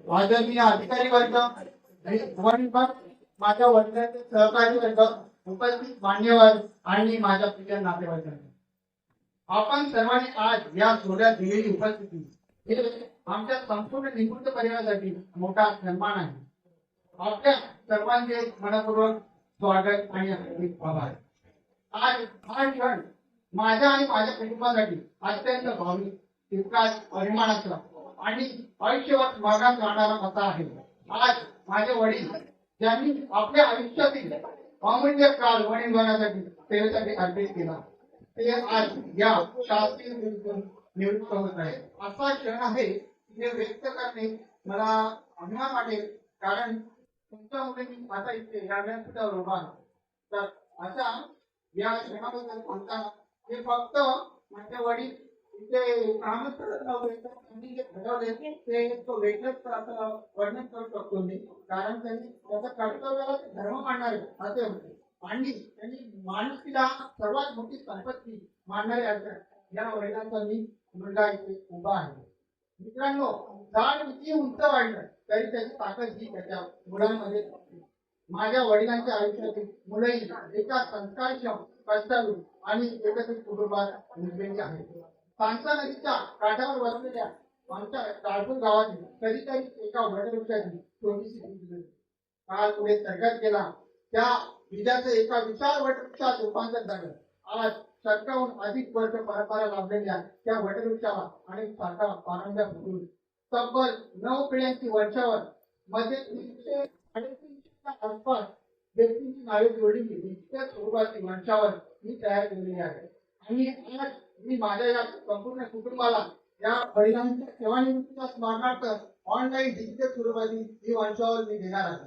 आदरणीय अधिकारी वर्ग, वन विभाग, माझ्या वडिलांचे सहकारी वर्ग, उपस्थित मान्यवर आणि माझ्या प्रिय नातेवाईकांना, आपण सर्वांनी आज या सोहळ्यात दिलेली उपस्थिती हे आमच्या संपूर्ण निवृत्त परिवारासाठी मोठा सन्मान आहे. आपल्या सर्वांचे मनपूर्वक स्वागत आणि हार्दिक आभार. आज हा क्षण माझ्या आणि माझ्या कुटुंबासाठी अत्यंत भावनिक, तितकाच परिमाणाचा आणि आयुष्यभर मागास राहणारा असा आहे. आज माझे वडील ज्यांनी आपल्या आयुष्यातील अमूल्य काळ वडीलपणासाठी सेवेसाठी अर्पित केला, ते आज या शासकीय निवृत्त होत आहे. असा क्षण आहे हे व्यक्त करणे मला अभिमान वाटेल, कारण तुमच्यामुळे मी आता इथे या व्यासपीठावर उभा आहे. तर अशा या क्षणाबद्दल सांगताना हे फक्त माझे वडील इथे कामच करत नव्हते, तर त्यांनी जे घडवले ते तो वेगळंच असं वर्णन करू शकतो मी, कारण त्यांनी त्याचा कर्तव्याला धर्म मानणारे असे होते आणि त्यांनी माणुसकीला सर्वात मोठी संपत्ती मानणारे असतात. या वडिलांचा मी मुलगा इथे उभा आहे. मित्रांनो, झाड किती उंच वाढलं तरी त्याची ताकद ही त्याच्या मुलांमध्ये असते. माझ्या वडिलांच्या आयुष्यातील मुलंही एका संस्कारक्षम, कष्टाळू आणि एकत्रित कुटुंबात गुंतलेली आहेत. सांसा नदीच्या काठावर वसलेल्या आमच्या काळपूर गावातील कधीतरी एका वटवृक्षाची छोटीशी बीज झाली. काळ पुढे सरकत गेला, त्या बीजाचं एका विशाल वटवृक्षात रूपांतर झालं. आज शतकाहून अधिक वर्ष परंपरा लाभलेल्या त्या वटवृक्षाला अनेक शाखा पारंब्या फुटून तब्बल 9 पिढ्यांची वर्षावर मध्ये 300-350च्या आसपास व्यक्तींची नावे जोडलेली इतक्या स्वरूपाची वंशावर मी तयार केलेली आहे. आणि आज मी माझ्या या संपूर्ण कुटुंबाला या वडिलांच्या सेवानिवृत्तीच्या स्मरणार्थ ऑनलाईन डिजिटल स्वरूपाची ही वंशावळ मी देणार आहे.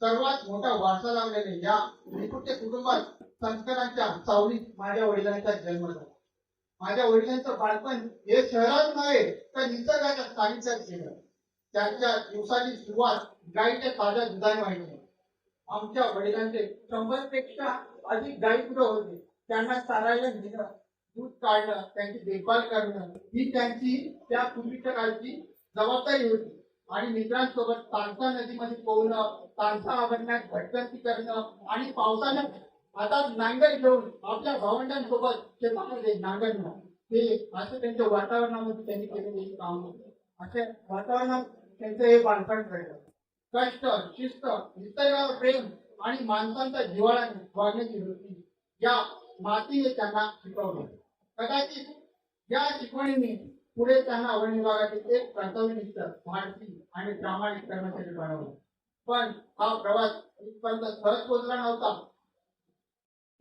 सर्वात मोठा वारसा लावलेले या निकुटच्या कुटुंबात संस्कारांच्या सावलीत माझ्या वडिलांचा जन्म झाला. माझ्या वडिलांचं बालपण हे शहरात नव्हे तर निसर्गाच्या सानिध्यात गेलं. त्यांच्या दिवसाची सुरुवात गाईच्या ताज्या दुधाने व्हायची. आमच्या वडिलांचे 100 पेक्षा अधिक गाई पुढे होते. त्यांना चारायला नेणं, दूध काढणं, त्यांची देखभाल करणं ही त्यांची त्या पूर्वीच्या काळची जबाबदारी होती. आणि मित्रांसोबत तांसा नदीमध्ये पोहणं, तांसा आवडण्यात भटकंती करणं आणि पावसाळ्यात हातात नांगर घेऊन आपल्या भावंडांसोबत शेतामध्ये नांगरणं, हे असं त्यांच्या वातावरणामध्ये त्यांनी केलेले काम होते. अशा वातावरणात त्यांचं हे बालपण घडलं. कष्ट, शिस्त, निसर्गावर प्रेम आणि माणसांचा जिव्हाळ्याने वागण्याची वृत्ती या मातीने त्यांना शिकवलं. कदाचित या शिकवणीने पुढे त्यांना वन विभागातील एक कर्तव्यनिष्ठ, भारती आणि प्रामाणिक कर्मचारी बनवलं. पण हा प्रवास इथपर्यंत सहज पोहोचला नव्हता.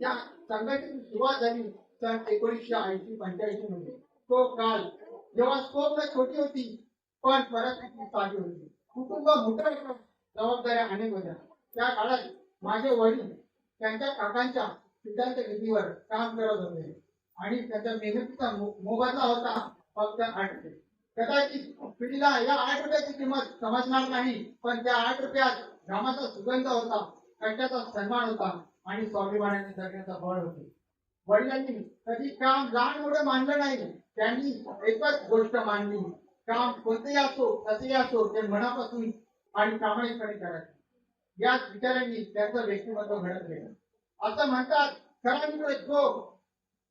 त्या संघटनेची सुरुवात झाली सन 1980-85 मध्ये. तो काळ जेव्हा स्कोप छोटी होती पण परिस्थिती साधी होती. कुटुंब मोठं होतं, जबाबदाऱ्या अनेक होत्या. त्या काळात माझे वडील त्यांच्या काकांच्या सिद्धांत निधीवर काम करत होते आणि त्याच्या मेहनतीचा मोबदला होता फक्त 8 रुपये. कदाचित पिढीला या 8 रुपयाची किंमत समजणार नाही, पण त्या 8 रुपयात घामाचा सुगंध होता, कष्टाचा सन्मान होता आणि स्वाभिमानाने जगण्याचा बळ होते. वडिलांनी कधी काम लहान मोठं मानलं नाही. त्यांनी एकच गोष्ट मानली, काम कोणतेही असो कसेही असो ते मनापासून आणि प्रामाणिकपणे करायचे. याच विचारांनी त्यांचं व्यक्तिमत्व घडत गेलं. असं म्हणतात, खरा मित्र जो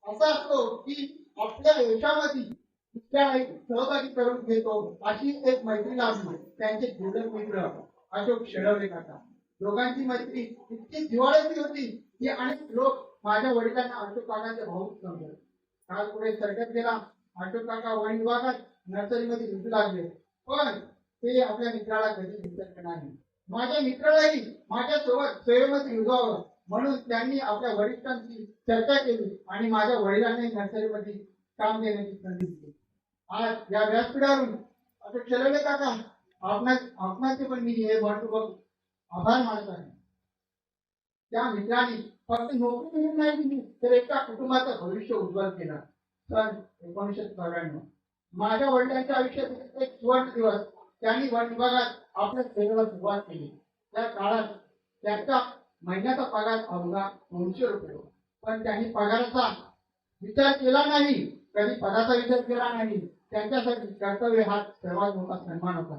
असा असतो की आपल्या यशामध्ये दुसऱ्या सहभागी करून घेतो. अशी एक मैत्री लाभली. त्यांचे जीवन मित्र अशोक शेडवले काका. दोघांची मैत्री इतकी जिव्हाळ्याची होती की अनेक लोक माझ्या वडिलांना अशोक काकाचे भाऊ समजले. काल पुढे सरकत गेला. अशोक काका वन विभागात नर्सरीमध्ये दिसू लागले, पण ते आपल्या मित्राला कधी विसरले नाही. माझ्या मित्रालाही माझ्यासोबत सेवेमध्ये युगावं म्हणून त्यांनी आपल्या वरिष्ठांची चर्चा केली आणि माझ्या वडिलांनी नर्सरीमध्ये काम देण्याची संधी दिली. आज या व्यासपीठावरून अशोक शेडवले काका आपणाचे पण मी हे मनपूर्वक आभार मानत आहे. त्या मित्रांनी फक्त नोकरी मिळून नाही दिली, तर एका कुटुंबाचं भविष्य उज्ज्वल केलं. सन 1994 माझ्या वडिलांच्या आयुष्यातील एक सुवर्ण दिवस. त्यांनी वन विभागात आपल्या सेवेला सुरुवात केली. त्या काळात त्यांचा महिन्याचा पगार अवघा 200 रुपये. पण त्यांनी पगाराचा विचार केला नाही, कधी पदाचा विचार केला नाही. त्यांच्यासाठी कर्तव्य हा सर्वात मोठा सन्मान होता.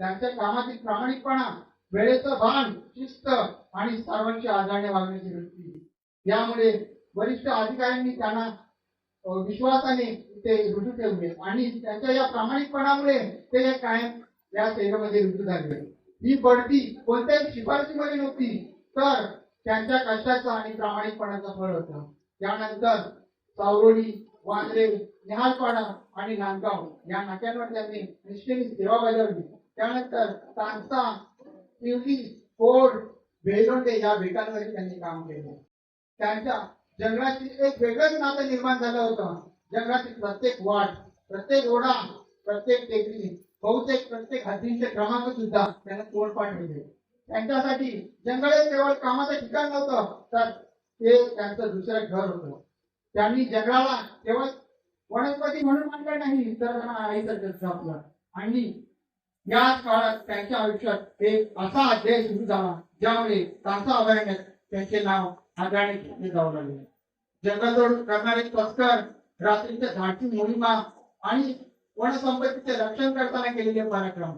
त्यांच्या कामातील प्रामाणिकपणा, वेळेचं भान, शिस्त आणि सर्वांची आदराने वागण्याची वृत्ती यामुळे वरिष्ठ अधिकाऱ्यांनी त्यांना विश्वासाने ते रुजू ठेवले आणि त्यांच्या या प्रामाणिकपणामुळे ते कायम या सेवेमध्ये रुजू झाले. ही बढती कोणत्याही शिफारशीमध्ये नव्हती, तर त्यांच्या कष्टाचा आणि प्रामाणिकपणाचा फळ होता. त्यानंतर सावरोली, वांद्रे, निहालपाडा आणि नांदगाव या नाक्यांवर त्यांनी निष्ठेने सेवा बजावली. त्यानंतर तानसा, शिवली, कोड, बेलोंडे या बेटांवर त्यांनी काम केले. त्यांच्या जंगलाची एक वेगळंच नातं निर्माण झालं होतं. जंगलातील प्रत्येक वाट, प्रत्येक ओढा, प्रत्येक टेकडी, बहुतेक प्रत्येक हद्दींचे क्रमांक सुद्धा त्यांना तोडपाठ होते. त्यांच्यासाठी जंगल हे केवळ कामाचं ठिकाण नव्हतं, तर ते त्यांचं दुसरं घर होतं. त्यांनी जंगलाला केवळ वनस्पती म्हणून मानलं नाही, तर त्यांना आईचं जपलं. आणि याच काळात त्यांच्या आयुष्यात एक असा अध्याय सुरू झाला ज्यामुळे तानसा अभयारण्यात त्यांचे नाव आदराने घेतले जाऊ लागले. जंगलतोड करणारे तस्कर, रात्रीच्या धाडसी मोहिमा आणि वनसंपत्तीचे रक्षण करताना केलेले पराक्रम.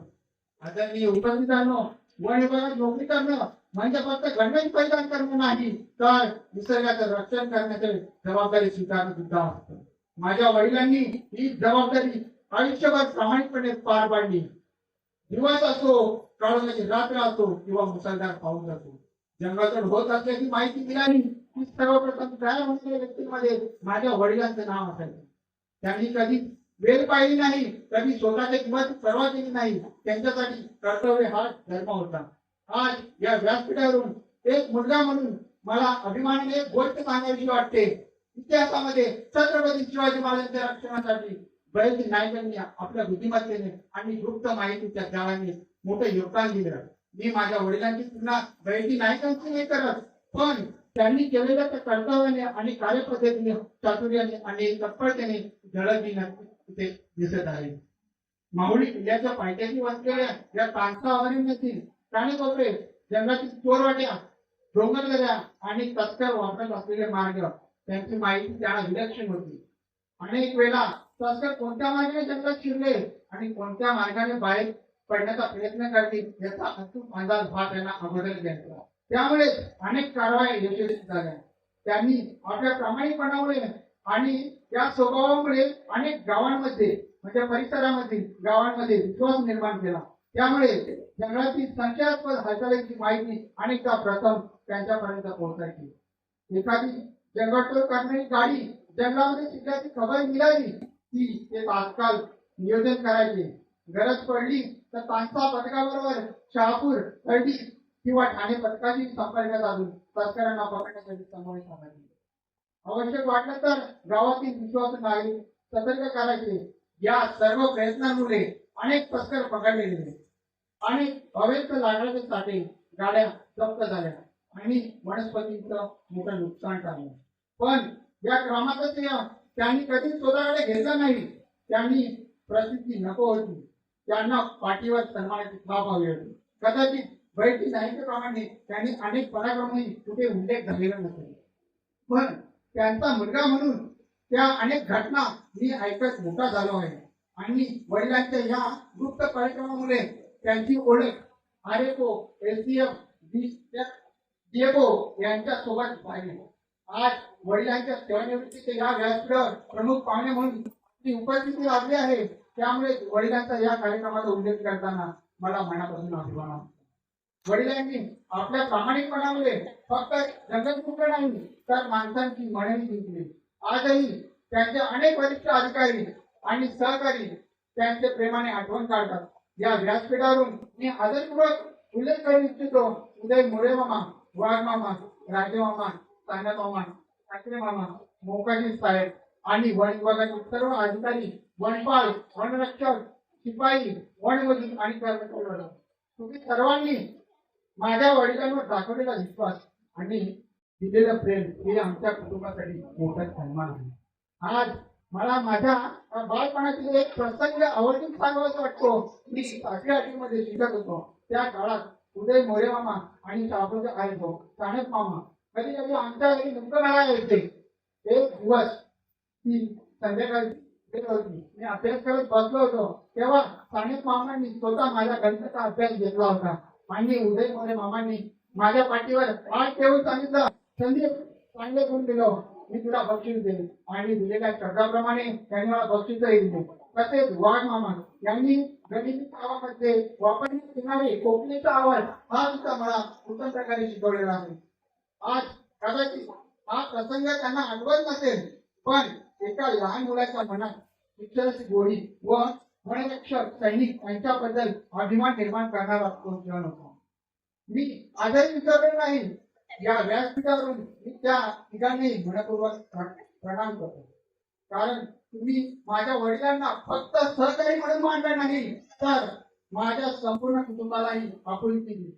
आदरणीय उपस्थितांनो, वन विभागात नोकरी करणं म्हणजे फक्त गणवेश परिधान करणं नाही, तर निसर्गाचं रक्षण करण्याची जबाबदारी स्वीकारणं सुद्धा असतं. माझ्या वडिलांनी ही जबाबदारी आयुष्यभर प्रामाणिकपणे पार पाडली. दिवस असो, काळोखाची रात्र असो किंवा मुसळधार पाऊस असो, जंगलातून होत असल्याची माहिती मिळाली की सर्वप्रथम काय म्हणते व्यक्तीमध्ये माझ्या वडिलांचं नाव असायचं. त्यांनी कधी वेळ पाहिली नाही, कधी स्वतःची किंमत परवा केली नाही. त्यांच्यासाठी कर्तव्य हा धर्म होता. आज या व्यासपीठावरून एक मुलगा म्हणून मला अभिमानाने एक गोष्ट सांगायची वाटते. इतिहासामध्ये छत्रपती शिवाजी महाराजांच्या रक्षणासाठी बळीराजा नायकांनी आपल्या बुद्धिमत्तेने आणि गुप्त माहितीच्या जाळाने मोठे योगदान दिलं. मी माझ्या वडिलांची तुलना बळीराजा नायकांची नाही करत, पण त्यांनी केलेल्या त्या कर्तव्याने आणि कार्यपद्धतीने, चातुर्याने आणि तत्परतेने झळक तिथे दिसत आहे. माहुली किल्ल्याच्या पायथ्याशी वसलेल्या या तानसा अभयारण्यातील कानेकोपरे, जंगलातील चोरवाट्या, डोंगरदऱ्या आणि तस्कर वापरत असलेले मार्ग, त्यांची माहिती त्यांना विलक्षण होती. अनेक वेळा तस्कर कोणत्या मार्गाने जंगलात शिरले आणि कोणत्या मार्गाने बाहेर पडण्याचा प्रयत्न करतील याचा अचूक अंदाज त्यांना अगोदर द्यायचा. त्यामुळे अनेक कारवाई यशस्वी झाल्या. त्यांनी आपल्या प्रामाणिकपणामुळे आणि त्या स्वभावामुळे अनेक गावांमध्ये म्हणजे परिसरामध्ये गावांमध्ये विश्वास निर्माण केला. त्यामुळे जंगलातील संशयास्पद हालचालींची माहिती अनेकदा प्रथम त्यांच्यापर्यंत पोहोचायची. एखादी जंगलतोड करणारी गाडी जंगलामध्ये शिरल्याची खबर मिळाली की ते तात्काळ नियोजन करायचे. गरज पडली तर तानसा पथकाबरोबर शहापूर, हळदी किंवा ठाणे पथकाशी संपर्क साधून तस्करांना पकडण्यासाठी समावेश करायचे. आवश्यक वाटलं तर गावातील विश्वासू नागरिक सतर्क करायचे. या सर्व प्रयत्नांमुळे अनेक तस्कर पकडले गेले. अनेक अवैध लाकडाचे साठे, गाड्या जप्त झाल्या आणि वनस्पतींचं मोठं नुकसान झालं. पण या क्रमांकाचे त्यांनी कधी स्वतःकडे घेतलं नाही. त्यांनी प्रसिद्धी नको होती, त्यांना पाठीवर सन्मानाची थाप हवी होती. कदाचित बळीराजा नायकांप्रमाणे त्यांनी अनेक पराक्रमांनी कुठे उल्लेख झालेला नसेल, पण त्यांचा मुलगा म्हणून त्या अनेक घटना मी ऐकत मोठा झालो आहे. आणि वडिलांच्या या गुप्त पराक्रमामुळे त्यांची ओळख आरेको, एसडीएफ, डीएफओ यांच्या सोबत झाली. आज वडिलांच्या सेवानिवृत्तीचे या व्यासपीठावर प्रमुख पाहुणे म्हणून उपस्थिती लाभली आहे. त्यामुळे वडिलांचा या कार्यक्रमाचा उल्लेख करताना मला मनापासून अभिमान वाटतो. वडिलांनी आपल्या प्रामाणिकपणामुळे फक्त जंगल कुठलं नाही, तर माणसांची मनही जिंकली. आजही त्यांचे अनेक वरिष्ठ अधिकारी आणि सहकारी त्यांचे प्रेमाने आठवण काढतात. या व्यासपीठावरून मी आदरपूर्वक उल्लेख करू इच्छितो उदय मोरे मामा, वाघ मामा, राजे मामा, तांडा मामा, ठाकरे मामा, मोकाजी साहेब आणि वन विभागातील सर्व अधिकारी, वनपाल, वनरक्षक, शिपाई, वनमजूर आणि कर्मचारी, तुम्ही सर्वांनी माझ्या वडिलांवर दाखवलेला विश्वास आणि दिलेलं प्रेम हे आमच्या कुटुंबासाठी मोठा सन्मान आहे. आज मला माझ्या बालपणातील एक प्रसंग आवर्जून सांगावासा वाटतो. मी 8वी मध्ये शिकत होतो. त्या काळात उदय मोरे मामा आणि शापूरचे आई भाऊ साणप मामा कधी कधी आमच्या घरी नेमकं मला यायचे. एक दिवस ती संध्याकाळी केली होती. मी अभ्यास करत बसलो होतो तेव्हा सानिप मामांनी स्वतः माझ्या गणिताचा अभ्यास घेतला होता आणि उदय मोरे मामांनी माझ्या पाठीवर हात ठेवून सांगितलं, संदीप चांगले गुण दिलं, मी तुला बक्षीस देईन. आणि दिलेल्या शब्दाप्रमाणे त्यांनी मला बक्षीसही दिले. तसेच वाघ मामा यांनी गणित आवाजामध्ये वापरण्यात येणारे कोकणीचा आवाज हा सुद्धा मला उत्तम प्रकारे शिकवलेला आहे. आज कदाचित हा प्रसंग त्यांना आठवत नसेल, पण एका लहान मुलाच्या मनात शिक्षणाची गोडी व मनरक्षक सैनिक यांच्याबद्दल अभिमान निर्माण करणारा तो क्षण होता. मी आजही विसरलो नाही. या व्यासपीठावरून मी त्या ठिकाणी मनपूर्वक प्रणाम करतो, कारण तुम्ही माझ्या वडिलांना फक्त सहकारी म्हणून मानलं नाही, तर माझ्या संपूर्ण कुटुंबालाही आपुलकी दिली.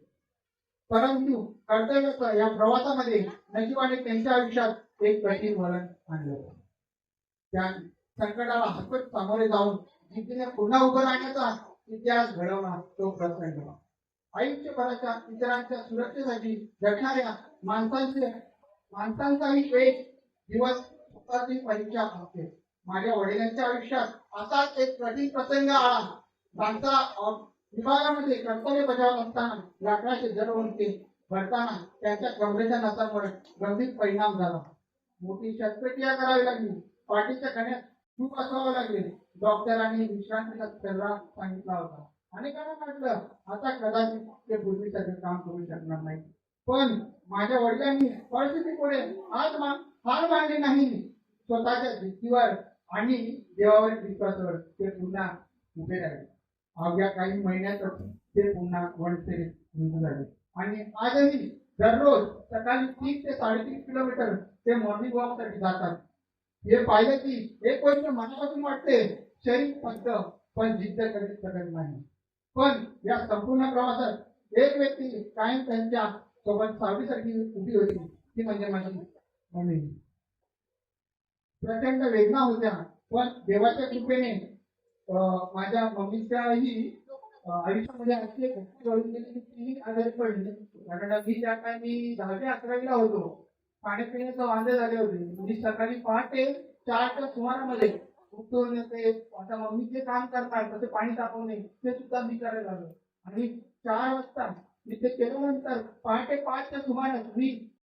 परंतु कर्तव्याच्या या प्रवासामध्ये नशिबाने त्यांच्या आयुष्यात एक कठीण वळण आणलं. त्या संकटाला हसत सामोरे जाऊन जिद्दीने पुन्हा उभं राहण्याचा इतिहास घडवणार तो प्रसंग. आयुष्यभराच्या इतरांच्या सुरक्षेसाठी झटणाऱ्या माणसांचाही एक दिवस स्वतःची परीक्षा असते. माझ्या वडिलांच्या आयुष्यात असाच एक कठीण प्रसंग आला. त्यांचा विभागामध्ये कर्तव्य बजावत असताना लाकडाचे जडवंते भरताना त्यांच्या कमरेच्या नसांवर गंभीर परिणाम झाला. मोठी शस्त्रक्रिया करावी लागली. पाठीच्या कण्यात खूप असावं लागले. डॉक्टरांनी विश्रांतीचा सल्ला सांगितला होता. अनेकांना वाटलं आता कदाचित ते पूर्वीसारखे काम करू शकणार नाही, पण माझ्या वडिलांनी परिस्थितीपुढे हार मानली नाही. स्वतःच्या जिद्दीवर आणि देवावर विश्वासावर ते पुन्हा उभे राहिले. अवघ्या काही महिन्यातच ते पुन्हा वनसेवेत रुजू झाले आणि आजही दररोज सकाळी 30 ते 3.5 किलोमीटर ते मॉर्निंग वॉक साठी जातात. हे पाहिलं की एक गोष्ट मनापासून वाटते, शरीर फक्त पण जिद्द कधीच शकत नाही. पण या संपूर्ण प्रवासात एक व्यक्ती कायम त्यांच्या सोबत सावलीसारखी उभी होती, ती म्हणजे माझी मम्मी. प्रचंड वेदना होत्या, पण देवाच्या कृपेने माझ्या मम्मीच्याही आयुष्यामध्ये अशी एक घटना घडून गेली की ती आजारी पडली. कारण मी त्या टाइमी 10वी-11वीला होतो. खाण्यापिण्याचे वांदे झाले होते. मी सकाळी पहाटे 4च्या सुमारामध्ये उठून येते. आता मम्मी जे काम करतात तसे पाणी तापवणे ते सुद्धा मी करायला लागलो आणि 4 वाजता मी ते केल्यानंतर पहाटे 5च्या सुमारास मी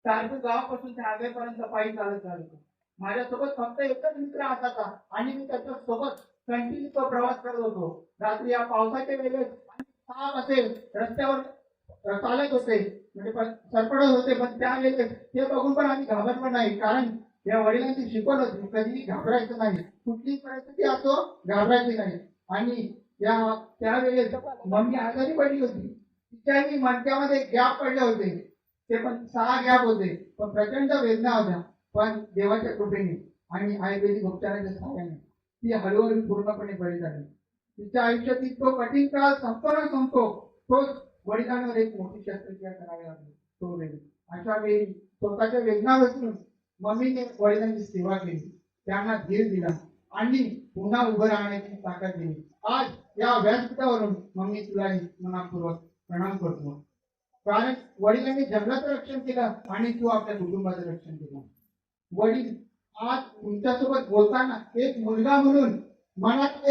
तारपूर गावापासून त्या आग्र्यापर्यंत पायी चालत झालो. माझ्यासोबत फक्त एकच मित्र असायचा आणि मी त्याच्या सोबत कंटिन्यू तो प्रवास करत होतो. रात्री या पावसाच्या वेळेस 6 असेल रस्त्यावर चालत होते, म्हणजे सरपडत होते, पण त्या वेळेस ते बघून पण आम्ही घाबरलो नाही, कारण या वडिलांची शिकवण होती कधीही घाबरायचं नाही, कुठलीही परिस्थिती असो घाबरायची नाही. आणि त्यावेळेस मम्मी आजारी पडली होती. तिच्याही मणक्यामध्ये गॅप पडले होते, ते पण 6 गॅप होते, पण प्रचंड वेदना होत्या. पण देवाच्या कृपेने आणि आयुर्वेदिक उपचाराच्या सहाय्याने ती हळूहळू पूर्णपणे बरी झाली. तिच्या आयुष्यातील तो कठीण काळ संपतो तोच वडिलांवर एक मोठी शस्त्रक्रिया करावी लागली. तो वेळी अशा वेळी स्वतःच्या वेदना बसून मम्मीने वडिलांची सेवा केली, त्यांना धीर दिला आणि पुन्हा उभं राहण्याची ताकद दिली. आज या व्यासपीठावरून मम्मी तुलाही मनापूर्वक प्रणाम करतो, कारण वडिलांनी जंगलाचं रक्षण केलं आणि तू आपल्या कुटुंबाचं रक्षण केलं. वडील आज तुमच्यासोबत बोलताना एक मुलगा म्हणून मनात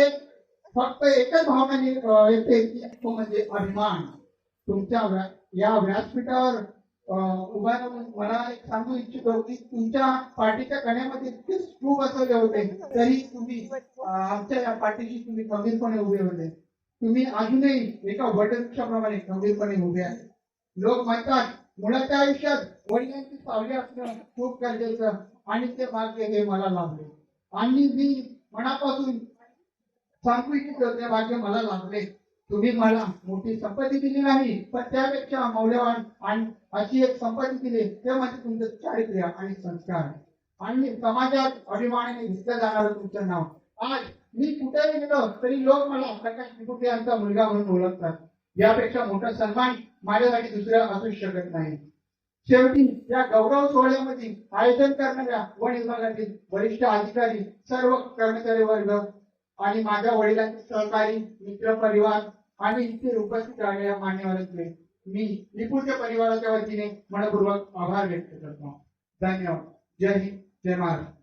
फक्त एकच भावना येते की तो म्हणजे अभिमान. तुमच्या या व्यासपीठावर उभा राहून मला एक सांगू इच्छितो की तुमच्या पाठीच्या कण्यामध्ये इतके स्क्रू बसवले होते, तरी तुम्ही आमच्या या पाठीशी तुम्ही खंबीरपणे उभे होते. तुम्ही अजूनही एका वटवृक्षाप्रमाणे खंबीरपणे उभे आहे. लोक म्हणतात मुलाच्या आयुष्यात वडिलांची सावली असणं खूप गरजेचं आणि ते भाग्य हे मला लाभले आणि मी मनापासून सांगू इच्छितो ते भाग्य मला लाभले. तुम्ही मला मोठी संपत्ती दिली नाही, पण त्यापेक्षा मौल्यवान आणि अशी एक संपत्ती दिली, ते म्हणजे तुमचं चारित्र्य आणि संस्कार आणि समाजात अभिमानाने घेतलं जाणारं तुमचं नाव. आज मी कुठेही गेलो तरी लोक मला प्रकाश त्रिपुटे यांचा मुलगा म्हणून ओळखतात. यापेक्षा मोठा सन्मान माझ्यासाठी दुसरा असू शकत नाही. शेवटी या गौरव सोहळ्यामध्ये आयोजन करणाऱ्या वन विभागातील वरिष्ठ अधिकारी, सर्व कर्मचारी वर्ग आणि माझ्या वडिलांचे सहकारी, मित्र परिवार आणि इथे उपस्थित राहिलेल्या मान्यवरांचे मी निपुणच्या परिवाराच्या वतीने मनपूर्वक आभार व्यक्त करतो. धन्यवाद. जय हिंद, जय महाराष्ट्र.